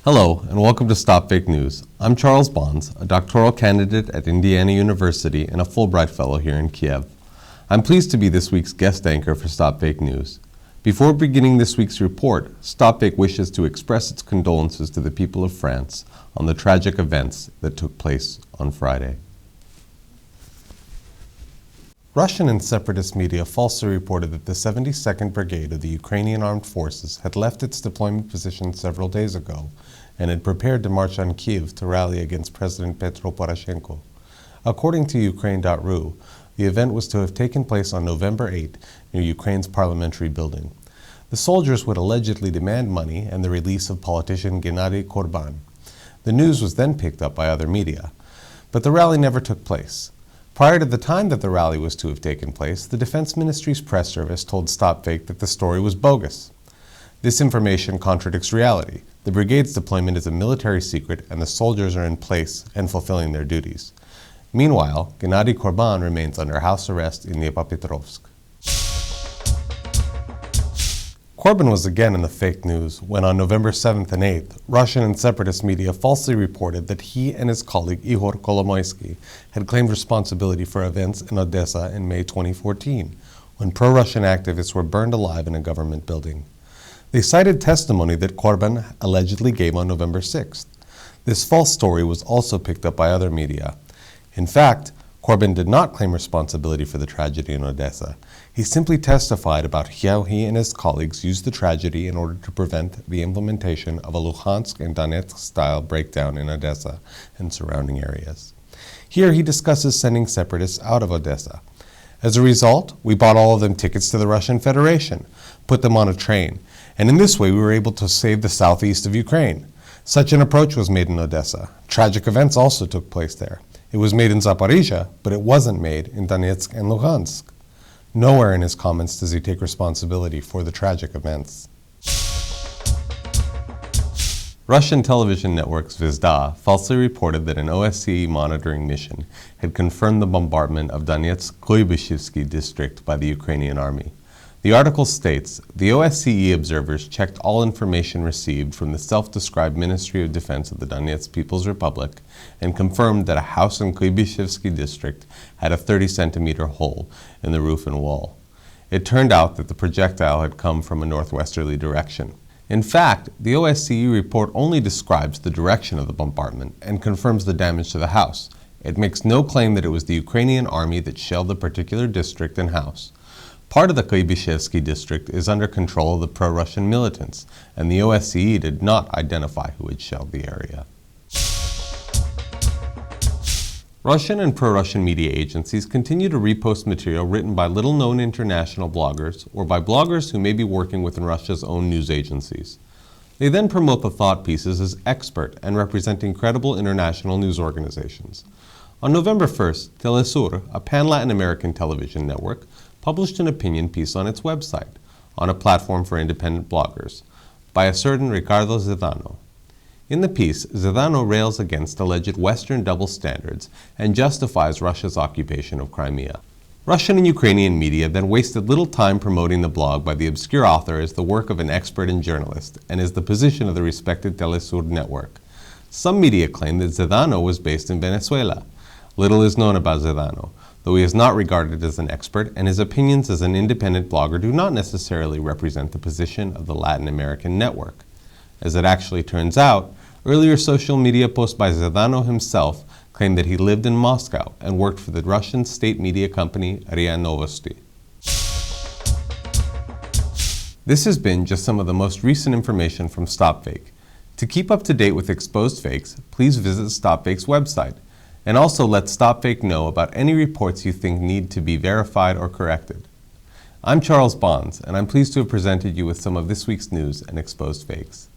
Hello, and welcome to StopFake News. I'm Charles Bonds, a doctoral candidate at Indiana University and a Fulbright Fellow here in Kiev. I'm pleased to be this week's guest anchor for StopFake News. Before beginning this week's report, StopFake wishes to express its condolences to the people of France on the tragic events that took place on Friday. Russian and separatist media falsely reported that the 72nd Brigade of the Ukrainian Armed Forces had left its deployment position several days ago and had prepared to march on Kyiv to rally against President Petro Poroshenko. According to Ukraine.ru, the event was to have taken place on November 8 near Ukraine's parliamentary building. The soldiers would allegedly demand money and the release of politician Gennady Korban. The news was then picked up by other media, but the rally never took place. Prior to the time that the rally was to have taken place, the Defense Ministry's press service told StopFake that the story was bogus. This information contradicts reality. The brigade's deployment is a military secret and the soldiers are in place and fulfilling their duties. Meanwhile, Gennady Korban remains under house arrest in Dnipropetrovsk. Korban was again in the fake news when on November 7th and 8th, Russian and separatist media falsely reported that he and his colleague Ihor Kolomoisky had claimed responsibility for events in Odesa in May 2014, when pro-Russian activists were burned alive in a government building. They cited testimony that Korban allegedly gave on November 6th. This false story was also picked up by other media. In fact, Korban did not claim responsibility for the tragedy in Odesa. He simply testified about how he and his colleagues used the tragedy in order to prevent the implementation of a Luhansk and Donetsk-style breakdown in Odesa and surrounding areas. Here he discusses sending separatists out of Odesa. As a result, we bought all of them tickets to the Russian Federation, put them on a train, and in this way we were able to save the southeast of Ukraine. Such an approach was made in Odesa. Tragic events also took place there. It was made in Zaporizhia, but it wasn't made in Donetsk and Luhansk. Nowhere in his comments does he take responsibility for the tragic events. Russian television network Zvezda falsely reported that an OSCE monitoring mission had confirmed the bombardment of Donetsk Kuybyshev district by the Ukrainian army. The article states, the OSCE observers checked all information received from the self-described Ministry of Defense of the Donetsk People's Republic and confirmed that a house in Kuybyshev district had a 30-centimeter hole in the roof and wall. It turned out that the projectile had come from a northwesterly direction. In fact, the OSCE report only describes the direction of the bombardment and confirms the damage to the house. It makes no claim that it was the Ukrainian army that shelled the particular district and house. Part of the Kuybyshev district is under control of the pro-Russian militants, and the OSCE did not identify who had shelled the area. Russian and pro-Russian media agencies continue to repost material written by little-known international bloggers or by bloggers who may be working within Russia's own news agencies. They then promote the thought pieces as expert and representing credible international news organizations. On November 1st, Telesur, a pan-Latin American television network, published an opinion piece on its website, on a platform for independent bloggers, by a certain Ricardo Zvedano. In the piece, Zvedano rails against alleged Western double standards and justifies Russia's occupation of Crimea. Russian and Ukrainian media then wasted little time promoting the blog by the obscure author as the work of an expert and journalist, and as the position of the respected Telesur network. Some media claim that Zvedano was based in Venezuela. Little is known about Zvedano, though he is not regarded as an expert, and his opinions as an independent blogger do not necessarily represent the position of the Latin American network. As it actually turns out, earlier social media posts by Zvedano himself claimed that he lived in Moscow and worked for the Russian state media company RIA Novosti. This has been just some of the most recent information from StopFake. To keep up to date with exposed fakes, please visit StopFake's website. And also let StopFake know about any reports you think need to be verified or corrected. I'm Charles Bonds, and I'm pleased to have presented you with some of this week's news and exposed fakes.